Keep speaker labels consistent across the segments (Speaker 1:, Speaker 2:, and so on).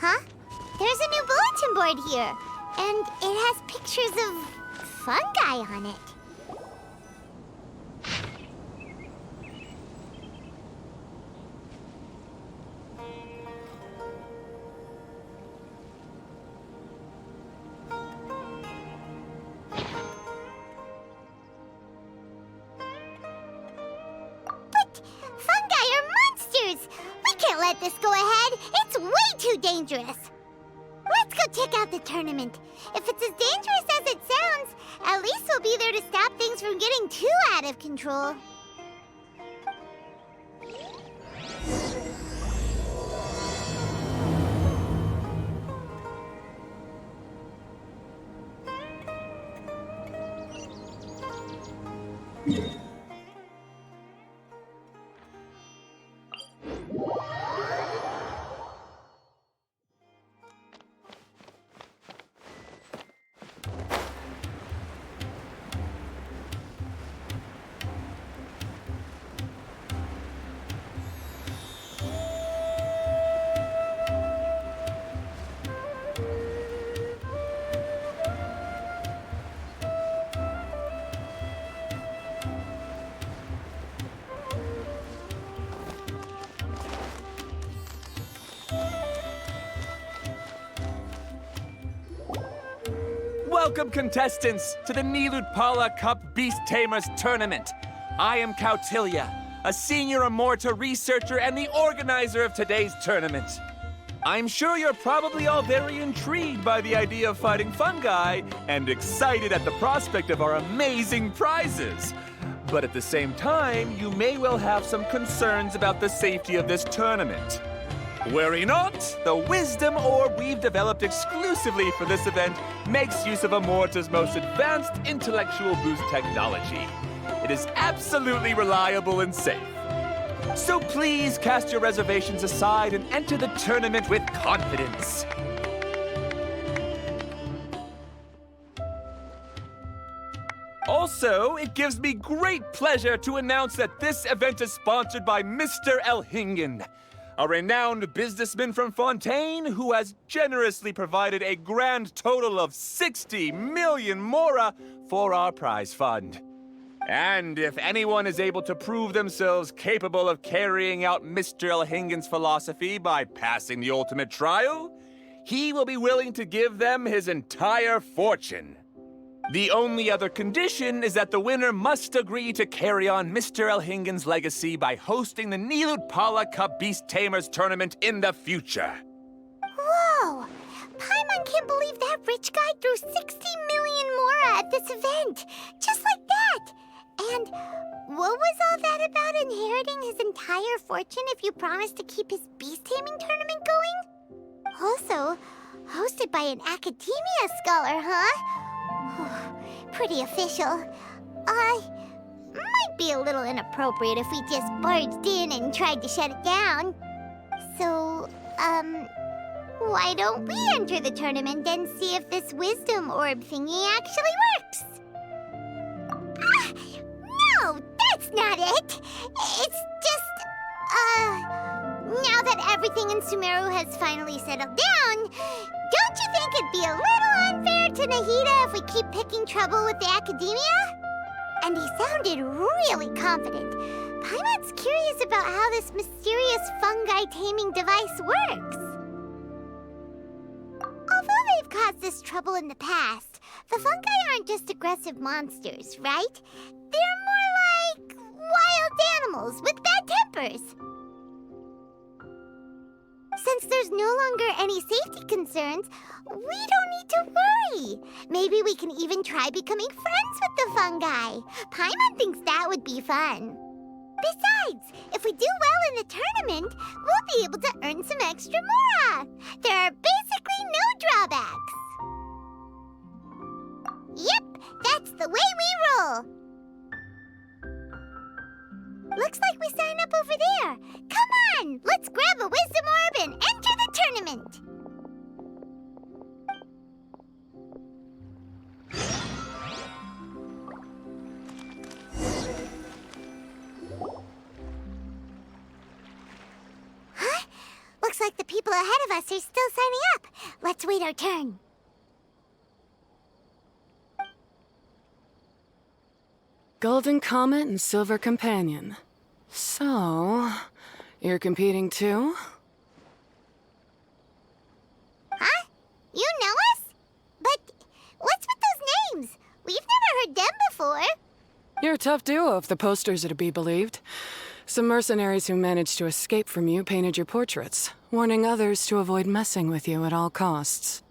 Speaker 1: Huh? There's a new bulletin board here, and it has pictures of fungi on it. Fungi are monsters! We can't let this go ahead. It's way too dangerous. Let's go check out the tournament. If it's as dangerous as it sounds, at least we'll be there to stop things from getting too out of control.
Speaker 2: Welcome, contestants, to the Nilotpala Cup Beast Tamers Tournament. I am Kautilya, a senior Amorta researcher and the organizer of today's tournament. I'm sure you're probably all very intrigued by the idea of fighting fungi and excited at the prospect of our amazing prizes. But at the same time, you may well have some concerns about the safety of this tournament. Worry not, the Wisdom Orb we've developed exclusively for this event makes use of Amorta's most advanced intellectual boost technology. It is absolutely reliable and safe. So please cast your reservations aside and enter the tournament with confidence. Also, it gives me great pleasure to announce that this event is sponsored by Mr. Elhingen, a renowned businessman from Fontaine who has generously provided a grand total of 60 million mora for our prize fund. And if anyone is able to prove themselves capable of carrying out Mr. Elhingen's philosophy by passing the ultimate trial, he will be willing to give them his entire fortune. The only other condition is that the winner must agree to carry on Mr. Elhingen's legacy by hosting the Nilotpala Cup Beast Tamers tournament in the future.
Speaker 1: Whoa! Paimon can't believe that rich guy threw 60 million mora at this event! Just like that! And what was all that about inheriting his entire fortune if you promised to keep his beast taming tournament going? Also, hosted by an academia scholar, huh? Pretty official. Might be a little inappropriate if we just barged in and tried to shut it down. So, why don't we enter the tournament and see if this wisdom orb thingy actually works? No, that's not it! It's just, now that everything in Sumeru has finally settled down, don't you think it'd be a little unfair to Nahida if we keep picking trouble with the academia? And he sounded really confident. Paimon's curious about how this mysterious fungi taming device works. Although they've caused us trouble in the past, the fungi aren't just aggressive monsters, right? They're more like wild animals with bad tempers. Since there's no longer any safety concerns, we don't need to worry. Maybe we can even try becoming friends with the fungi. Paimon thinks that would be fun. Besides, if we do well in the tournament, we'll be able to earn some extra mora. There are basically no drawbacks. Yep, that's the way we roll. Looks like we sign up over there. Come on, let's grab a wisdom orb and enter the tournament. Huh? Looks like the people ahead of us are still signing up. Let's wait our turn.
Speaker 3: Golden Comet and Silver Companion. So, you're competing too?
Speaker 1: Huh? You know us? But what's with those names? We've never heard them before.
Speaker 3: You're a tough duo if the posters are to be believed. Some mercenaries who managed to escape from you painted your portraits, warning others to avoid messing with you at all costs.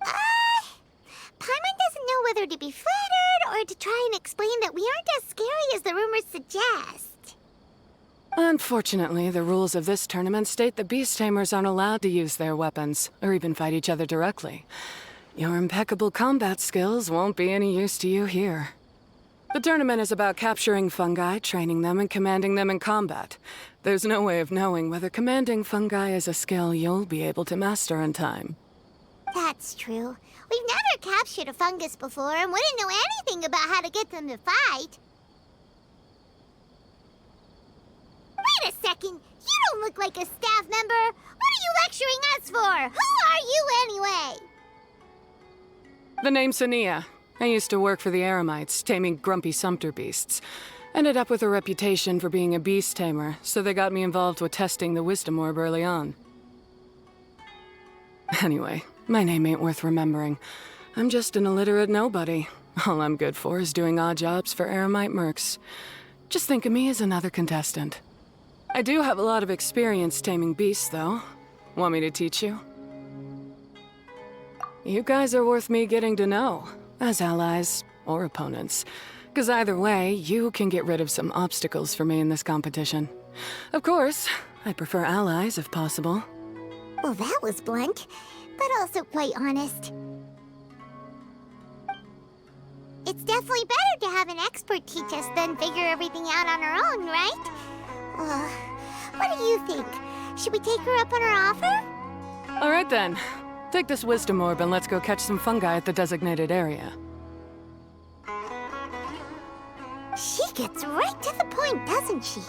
Speaker 1: Paimon doesn't know whether to be flattered or to try and explain that we aren't as scary as the rumors suggest.
Speaker 3: Unfortunately, the rules of this tournament state that beast tamers aren't allowed to use their weapons, or even fight each other directly. Your impeccable combat skills won't be any use to you here. The tournament is about capturing fungi, training them, and commanding them in combat. There's no way of knowing whether commanding fungi is a skill you'll be able to master in time.
Speaker 1: That's true. We've never captured a fungus before and wouldn't know anything about how to get them to fight. Wait a second! You don't look like a staff member! What are you lecturing us for? Who are you anyway?
Speaker 3: The name's Sania. I used to work for the Eremites, taming grumpy sumpter beasts. Ended up with a reputation for being a beast tamer, so they got me involved with testing the wisdom orb early on. Anyway, my name ain't worth remembering. I'm just an illiterate nobody. All I'm good for is doing odd jobs for Eremite mercs. Just think of me as another contestant. I do have a lot of experience taming beasts, though. Want me to teach you? You guys are worth me getting to know, as allies or opponents. 'Cause either way, you can get rid of some obstacles for me in this competition. Of course, I prefer allies if possible.
Speaker 1: Well, that was blunt, but also quite honest. It's definitely better to have an expert teach us than figure everything out on our own, right? What do you think? Should we take her up on her offer?
Speaker 3: All right then. Take this wisdom orb and let's go catch some fungi at the designated area.
Speaker 1: She gets right to the point, doesn't she?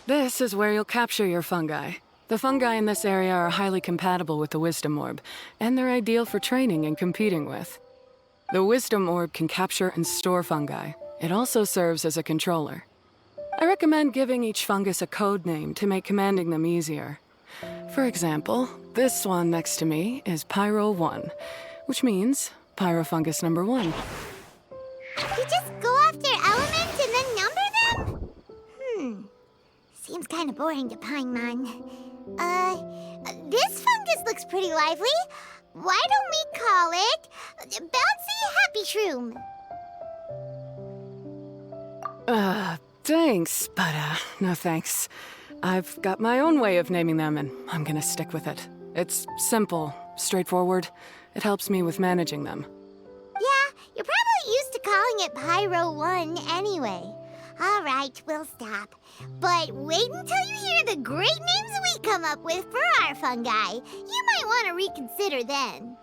Speaker 3: This is where you'll capture your fungi. The fungi in this area are highly compatible with the wisdom orb, and they're ideal for training and competing with. The wisdom orb can capture and store fungi. It also serves as a controller. I recommend giving each fungus a code name to make commanding them easier. For example, this one next to me is Pyro 1, which means Pyrofungus number 1.
Speaker 1: You just go after elements and then number them? Seems kind of boring to Paimon. This fungus looks pretty lively. Why don't we call it Bouncy Happy Shroom?
Speaker 3: Thanks, but no thanks. I've got my own way of naming them, and I'm gonna stick with it. It's simple, straightforward. It helps me with managing them.
Speaker 1: Yeah, you're probably used to calling it Pyro 1 anyway. All right, we'll stop. But wait until you hear the great names we come up with for our fungi. You might want to reconsider then.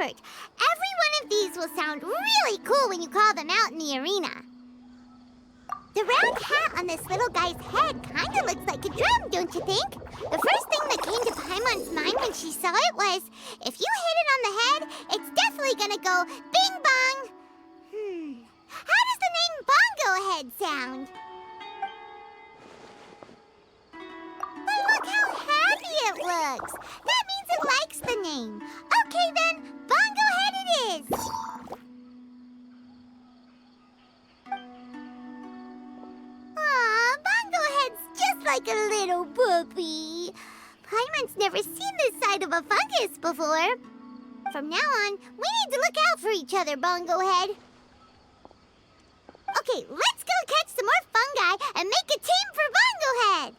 Speaker 1: effort. Every one of these will sound really cool when you call them out in the arena. The round hat on this little guy's head kinda looks like a drum, don't you think? The first thing that came to Paimon's mind when she saw it was, if you hit it on the head, it's definitely gonna go bing bong. How does the name Bongo Head sound? But look how happy it looks. That means it likes the name. Okay then, Bongo Head it is. Aw, Bongo Head's just like a little puppy. Paimon's never seen this side of a fungus before. From now on, we need to look out for each other, Bongo Head. Okay, let's go catch some more fungi and make a team for Bongo Head.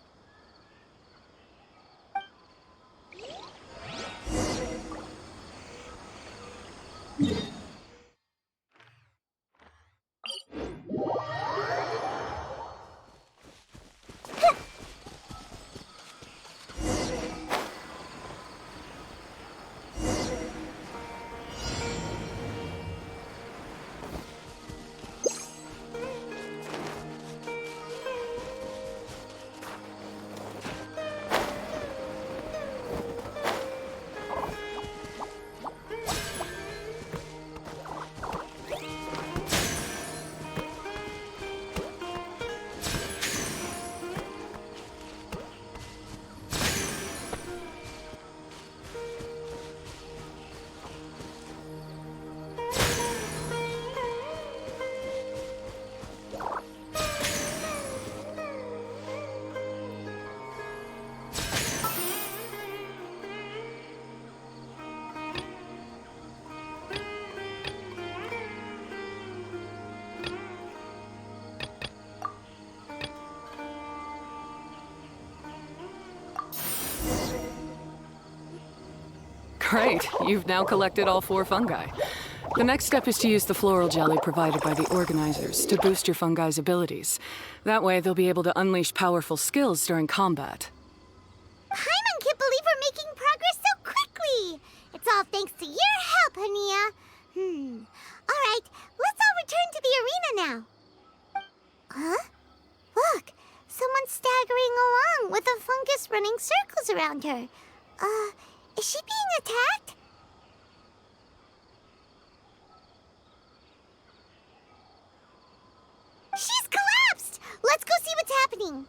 Speaker 3: Great, you've now collected all 4 fungi. The next step is to use the floral jelly provided by the organizers to boost your fungi's abilities. That way, they'll be able to unleash powerful skills during combat.
Speaker 1: Paimon can't believe we're making progress so quickly. It's all thanks to your help, Hania. All right, let's all return to the arena now. Huh? Look, someone's staggering along with a fungus running circles around her. Is she being attacked? She's collapsed! Let's go see what's happening.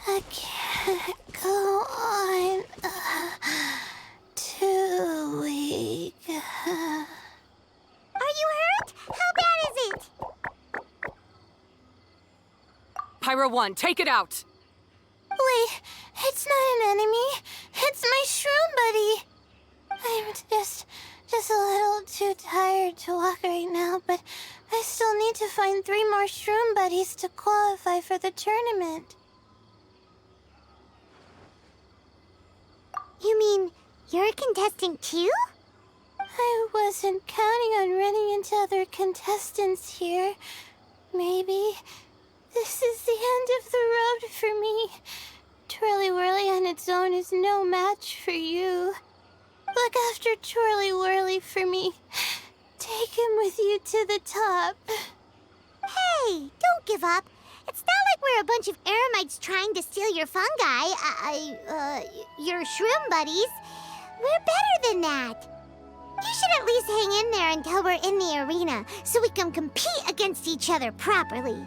Speaker 1: I can't go on. Too weak. Are you hurt? How bad is it?
Speaker 3: Pyro 1, take it out!
Speaker 1: Wait, it's not an enemy. It's my shroom buddy. I'm just a little too tired to walk right now, but I still need to find 3 more shroom buddies to qualify for the tournament. You mean you're a contestant too? I wasn't counting on running into other contestants here. Maybe this is the end of the road for me. Twirly Whirly on its own is no match for you. Look after Twirly Whirly for me. Take him with you to the top. Hey, don't give up. It's not like we're a bunch of eremites trying to steal your fungi. Your shroom buddies. We're better than that. You should at least hang in there until we're in the arena, so we can compete against each other properly.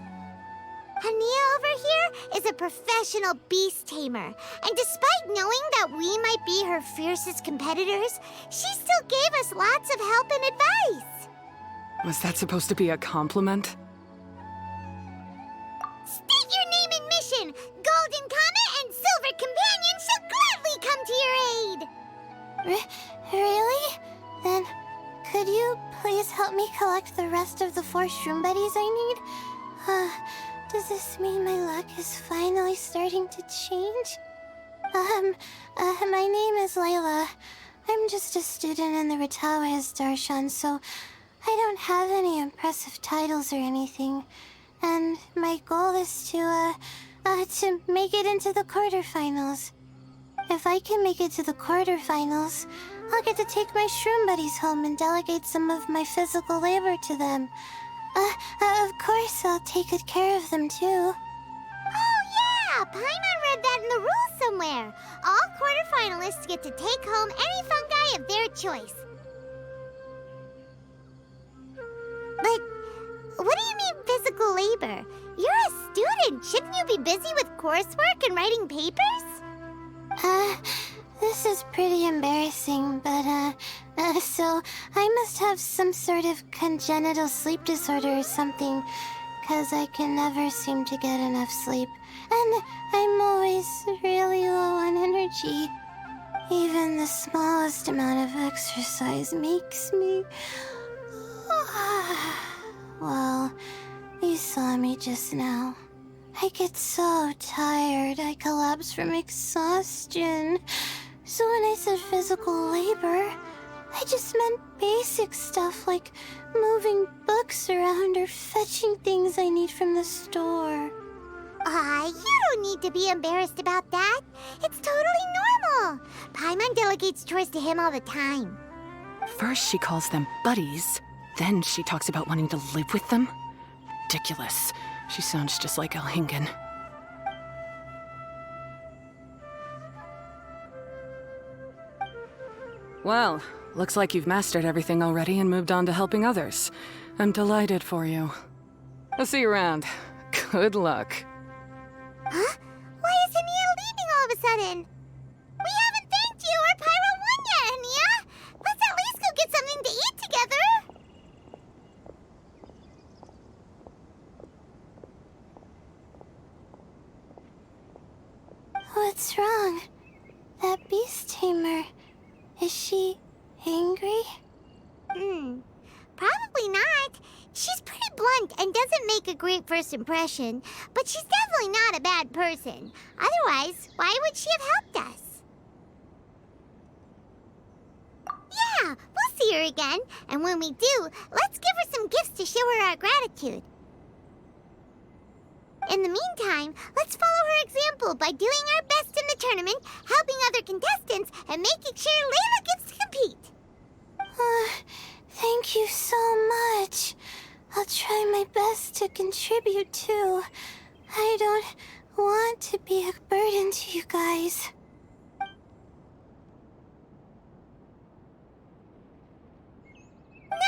Speaker 1: Hania over here is a professional beast tamer, and despite knowing that we might be her fiercest competitors, she still gave us lots of help and advice.
Speaker 3: Was that supposed to be a compliment?
Speaker 1: State your name and mission! Golden Comet and Silver Companion shall gladly come to your aid! Really? Then, could you please help me collect the rest of the 4 shroom buddies I need? Does this mean my luck is finally starting to change? My name is Layla. I'm just a student in the Ratawa's Darshan, so I don't have any impressive titles or anything. and my goal is to make it into the quarterfinals. If I can make it to the quarterfinals, I'll get to take my shroom buddies home and delegate some of my physical labor to them. Of course, I'll take good care of them too. Oh yeah! Paimon read that in the rules somewhere. All quarterfinalists get to take home any fungi of their choice. But what do you mean physical labor? You're a student. Shouldn't you be busy with coursework and writing papers? This is pretty embarrassing, but, so I must have some sort of congenital sleep disorder or something, 'cause I can never seem to get enough sleep, and I'm always really low on energy. Even the smallest amount of exercise makes me... Well, you saw me just now. I get so tired, I collapse from exhaustion. So when I said physical labor, I just meant basic stuff like moving books around or fetching things I need from the store. You don't need to be embarrassed about that. It's totally normal. Paimon delegates chores to him all the time.
Speaker 3: First she calls them buddies, then she talks about wanting to live with them. Ridiculous. She sounds just like Elhingen. Well, looks like you've mastered everything already and moved on to helping others. I'm delighted for you. I'll see you around. Good luck.
Speaker 1: Huh? Why is Ania leaving all of a sudden? We haven't thanked you or Pyro won yet, Ania! Let's at least go get something to eat together! What's wrong? That beast tamer... Is she angry? Probably not. She's pretty blunt and doesn't make a great first impression, but she's definitely not a bad person. Otherwise, why would she have helped us? Yeah, we'll see her again, and when we do, let's give her some gifts to show her our gratitude. In the meantime, let's follow her example by doing our best in the tournament, helping other contestants, and making sure Layla gets to compete. Thank you so much. I'll try my best to contribute too. I don't want to be a burden to you guys.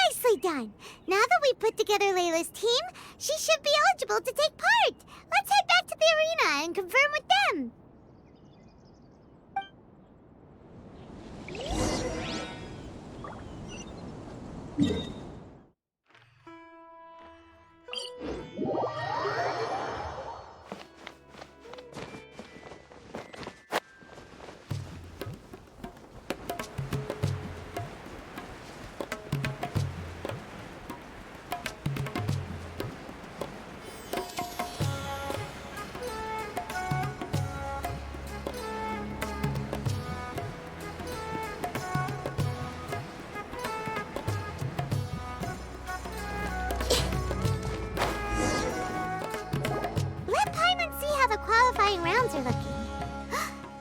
Speaker 1: Nicely done. Now that we put together Layla's team, she should be eligible to take part. Let's head back to the arena and confirm with them. Rounds are looking.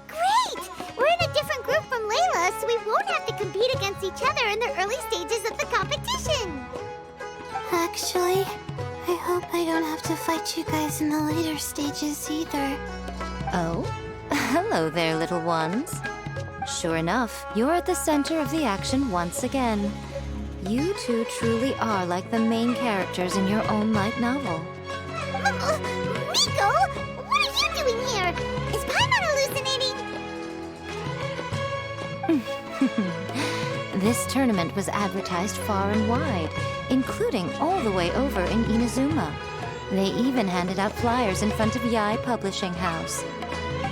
Speaker 1: Great! We're in a different group from Layla, so we won't have to compete against each other in the early stages of the competition. Actually, I hope I don't have to fight you guys in the later stages either.
Speaker 4: Oh? Hello there, little ones. Sure enough, you're at the center of the action once again. You two truly are like the main characters in your own light novel.
Speaker 1: Miko! What are you doing here? Is Paimon hallucinating?
Speaker 4: This tournament was advertised far and wide, including all the way over in Inazuma. They even handed out flyers in front of Yae Publishing House.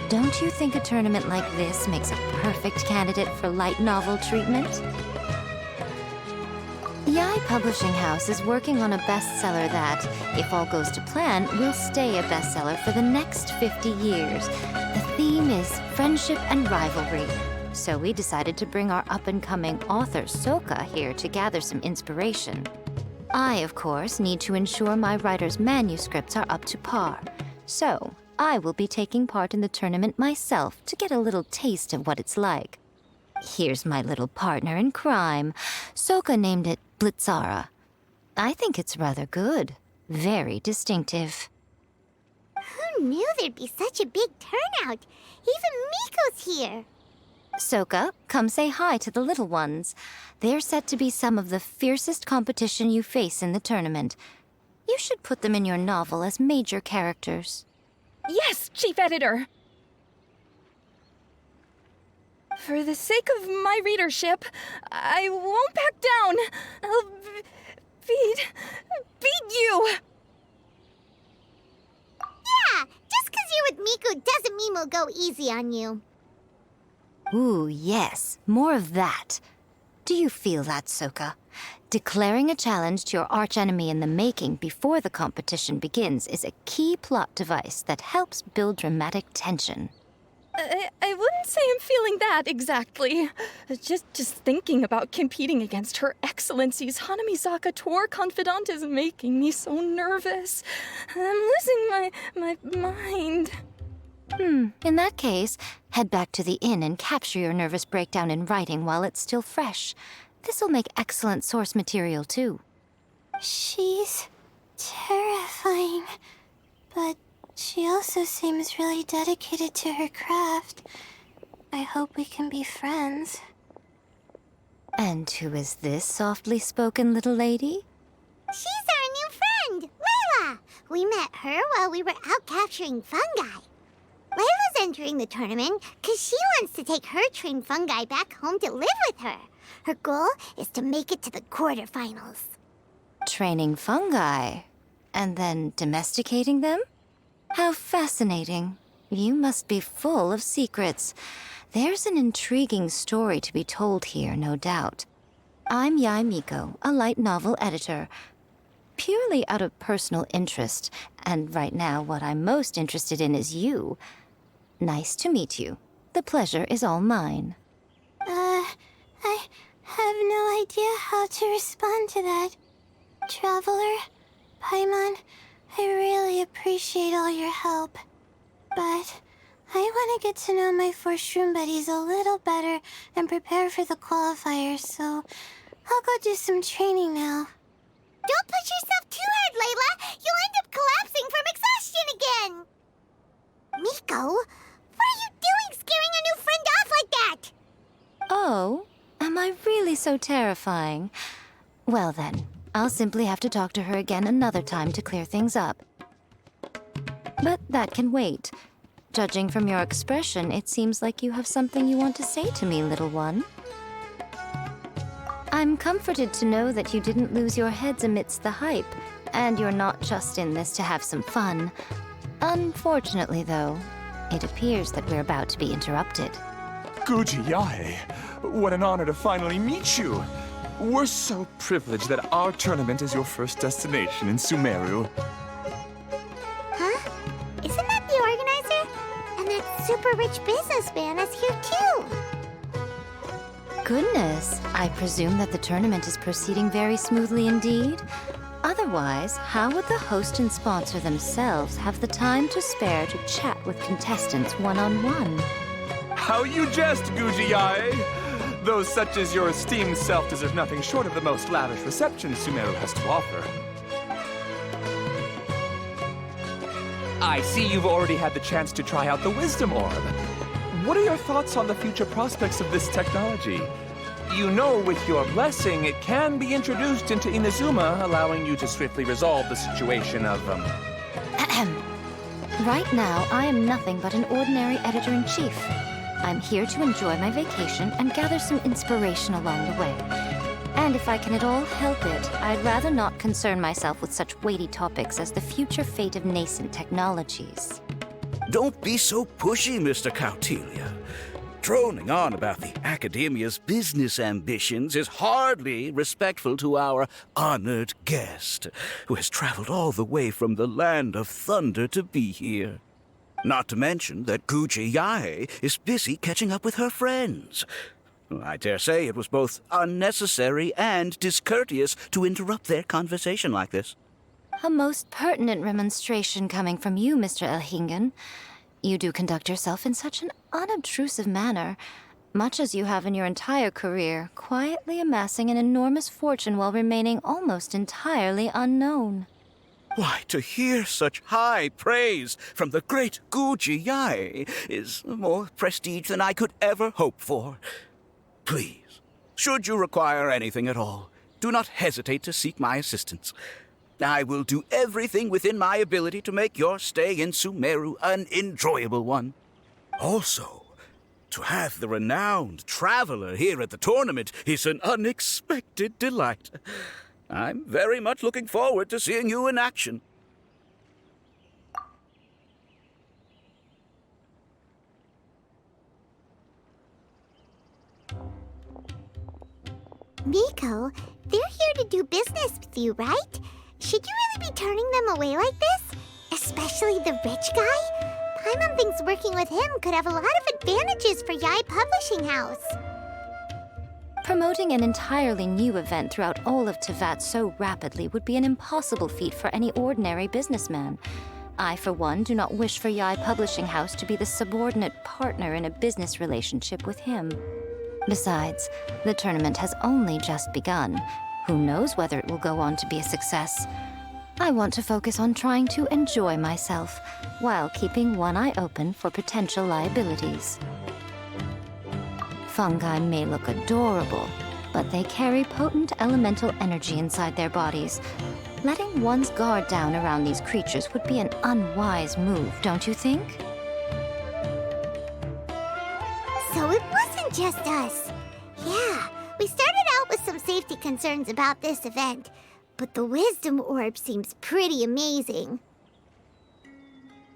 Speaker 4: Don't you think a tournament like this makes a perfect candidate for light novel treatment? Yae Publishing House is working on a bestseller that, if all goes to plan, will stay a bestseller for the next 50 years. The theme is friendship and rivalry. So we decided to bring our up-and-coming author, Soka, here to gather some inspiration. I, of course, need to ensure my writer's manuscripts are up to par. So, I will be taking part in the tournament myself to get a little taste of what it's like. Here's my little partner in crime. Soka named it Blitzara. I think it's rather good. Very distinctive.
Speaker 1: Who knew there'd be such a big turnout? Even Miko's here.
Speaker 4: Soka, come say hi to the little ones. They're set to be some of the fiercest competition you face in the tournament. You should put them in your novel as major characters.
Speaker 5: Yes, Chief Editor! For the sake of my readership, I won't back down. I'll beat you!
Speaker 1: Yeah, just 'cause you're with Miko doesn't mean we'll go easy on you.
Speaker 4: Ooh, yes, more of that. Do you feel that, Soka? Declaring a challenge to your archenemy in the making before the competition begins is a key plot device that helps build dramatic tension.
Speaker 5: I wouldn't say I'm feeling that exactly. Just thinking about competing against Her Excellency's Hanamizaka tour confidant is making me so nervous. I'm losing my mind.
Speaker 4: In that case, head back to the inn and capture your nervous breakdown in writing while it's still fresh. This'll make excellent source material, too.
Speaker 6: She's terrifying, but she also seems really dedicated to her craft. I hope we can be friends.
Speaker 4: And who is this softly spoken little lady?
Speaker 1: She's our new friend, Layla. We met her while we were out capturing fungi. Layla's entering the tournament because she wants to take her trained fungi back home to live with her. Her goal is to make it to the quarterfinals.
Speaker 4: Training fungi, and then domesticating them? How fascinating. You must be full of secrets. There's an intriguing story to be told here, no doubt. I'm Yai Miko, a light novel editor. Purely out of personal interest, and right now what I'm most interested in is you. Nice to meet you. The pleasure is all mine.
Speaker 6: I have no idea how to respond to that. Traveler, Paimon, I really appreciate all your help. But I want to get to know my 4 shroom buddies a little better and prepare for the qualifiers, so I'll go do some training now.
Speaker 1: Don't push yourself too hard, Layla. You'll end up collapsing from exhaustion again. Miko, what are you doing scaring a new friend off like that?
Speaker 4: Oh, am I really so terrifying? Well then, I'll simply have to talk to her again another time to clear things up. But that can wait. Judging from your expression, it seems like you have something you want to say to me, little one. I'm comforted to know that you didn't lose your heads amidst the hype, and you're not just in this to have some fun. Unfortunately, though, it appears that we're about to be interrupted.
Speaker 2: Guji Yae, what an honor to finally meet you. We're so privileged that our tournament is your first destination in Sumeru.
Speaker 1: Huh? Isn't that the organizer? And that super rich businessman is here too.
Speaker 4: Goodness, I presume that the tournament is proceeding very smoothly indeed. Otherwise, how would the host and sponsor themselves have the time to spare to chat with contestants one-on-one?
Speaker 2: How you jest, Guji Yae! Those such as your esteemed self deserve nothing short of the most lavish reception Sumeru has to offer. I see you've already had the chance to try out the Wisdom Orb. What are your thoughts on the future prospects of this technology? You know, with your blessing, it can be introduced into Inazuma, allowing you to swiftly resolve the situation of,
Speaker 4: Right now, I am nothing but an ordinary editor-in-chief. I'm here to enjoy my vacation and gather some inspiration along the way. And if I can at all help it, I'd rather not concern myself with such weighty topics as the future fate of nascent technologies.
Speaker 7: Don't be so pushy, Mr. Kautelia. Droning on about the Academia's business ambitions is hardly respectful to our honored guest, who has traveled all the way from the land of thunder to be here. Not to mention that Guji Yae is busy catching up with her friends. I dare say it was both unnecessary and discourteous to interrupt their conversation like this.
Speaker 4: A most pertinent remonstration coming from you, Mr. Elhingen. You do conduct yourself in such an unobtrusive manner, much as you have in your entire career, quietly amassing an enormous fortune while remaining almost entirely unknown.
Speaker 7: Why, to hear such high praise from the great Guji Yai is more prestige than I could ever hope for. Please, should you require anything at all, do not hesitate to seek my assistance. I will do everything within my ability to make your stay in Sumeru an enjoyable one. Also, to have the renowned traveler here at the tournament is an unexpected delight. I'm very much looking forward to seeing you in action.
Speaker 1: Miko, they're here to do business with you, right? Should you really be turning them away like this? Especially the rich guy? Paimon thinks working with him could have a lot of advantages for Yai Publishing House.
Speaker 4: Promoting an entirely new event throughout all of Teyvat so rapidly would be an impossible feat for any ordinary businessman. I, for one, do not wish for Yai Publishing House to be the subordinate partner in a business relationship with him. Besides, the tournament has only just begun. Who knows whether it will go on to be a success? I want to focus on trying to enjoy myself, while keeping one eye open for potential liabilities. Fungi may look adorable, but they carry potent elemental energy inside their bodies. Letting one's guard down around these creatures would be an unwise move, don't you think?
Speaker 1: So it wasn't just us. Yeah, we started out with some safety concerns about this event, but the Wisdom Orb seems pretty amazing.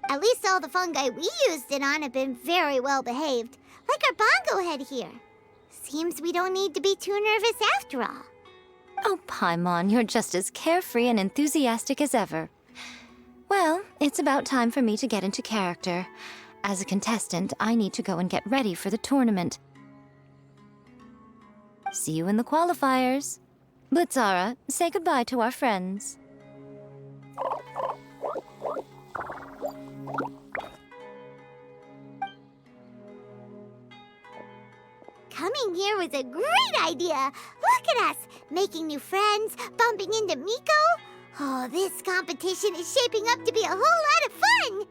Speaker 1: At least all the fungi we used it on have been very well behaved, like our bongo head here. Seems we don't need to be too nervous after all.
Speaker 4: Oh, Paimon, you're just as carefree and enthusiastic as ever. Well, it's about time for me to get into character. As a contestant, I need to go and get ready for the tournament. See you in the qualifiers. Blitzara, say goodbye to our friends.
Speaker 1: Coming here was a great idea. Look at us, making new friends, bumping into Miko. Oh, this competition is shaping up to be a whole lot of fun.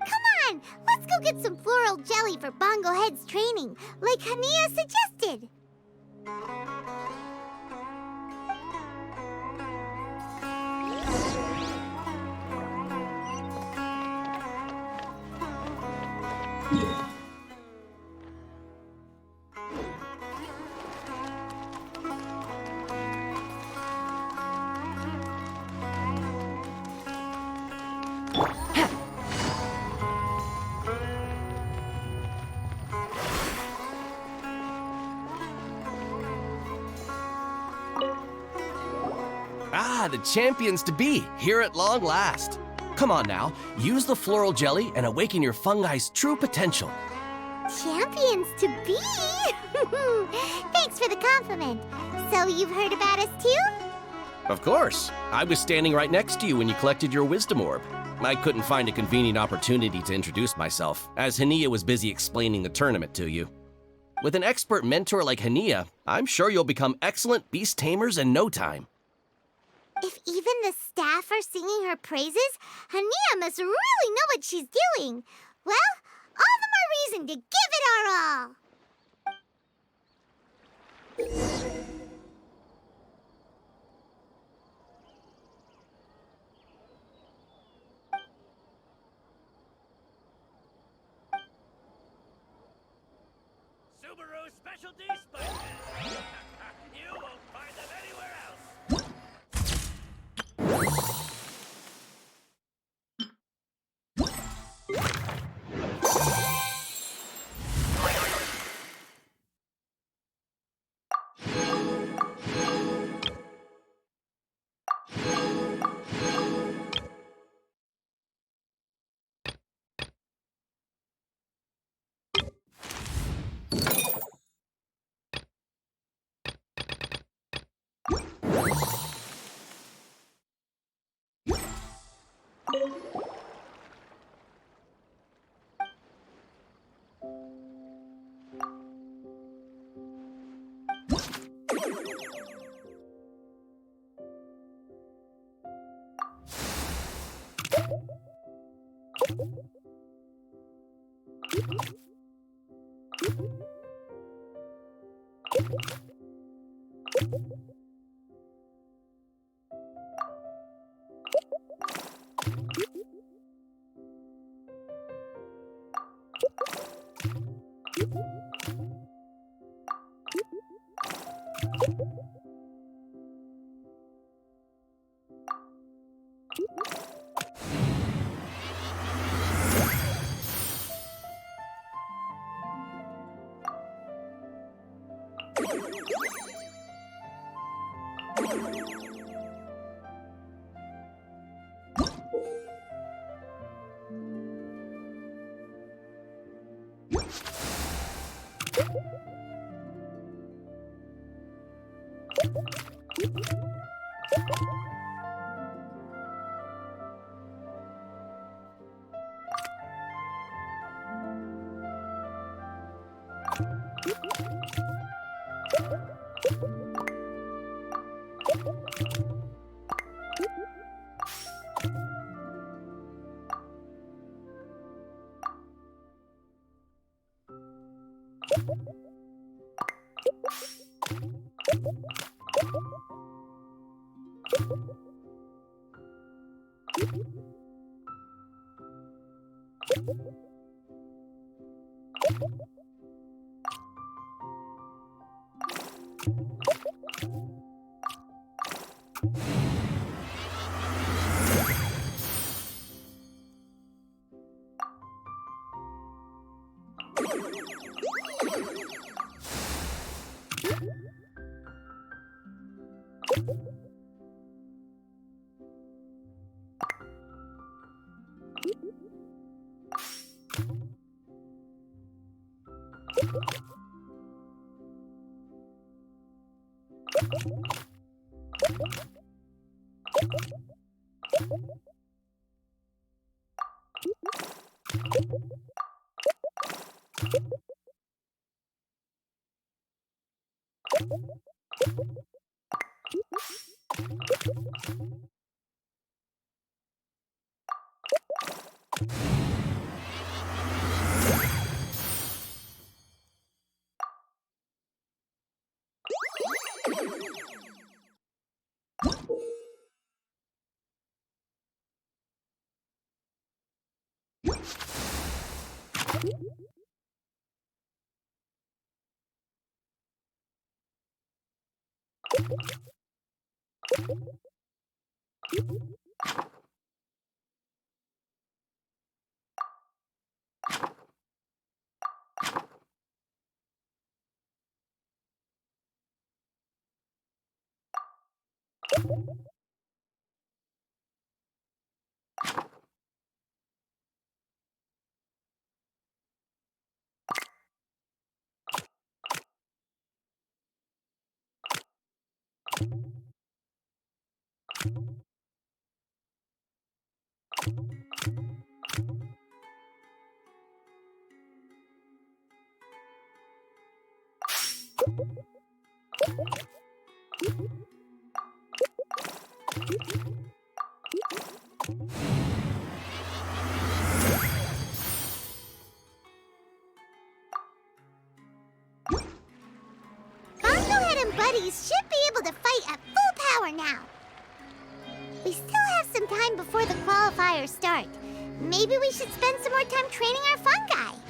Speaker 1: Come on, let's go get some Floral Jelly for Bongo Head's training, like Hania suggested.
Speaker 8: Ah, the champions to be, here at long last. Come on now, use the Floral Jelly and awaken your fungi's true potential.
Speaker 1: Champions to be? Thanks for the compliment. So you've heard about us too?
Speaker 8: Of course. I was standing right next to you when you collected your Wisdom Orb. I couldn't find a convenient opportunity to introduce myself, as Hania was busy explaining the tournament to you. With an expert mentor like Hania, I'm sure you'll become excellent beast tamers in no time.
Speaker 1: If even the staff are singing her praises, Hania must really know what she's doing. Well, all the more reason to give it our all.
Speaker 9: Subaru Specialty Spices. You won't find them anywhere else.
Speaker 1: Buddies should be able to fight at full power now. We still have some time before the qualifiers start. Maybe we should spend some more time training our fungi.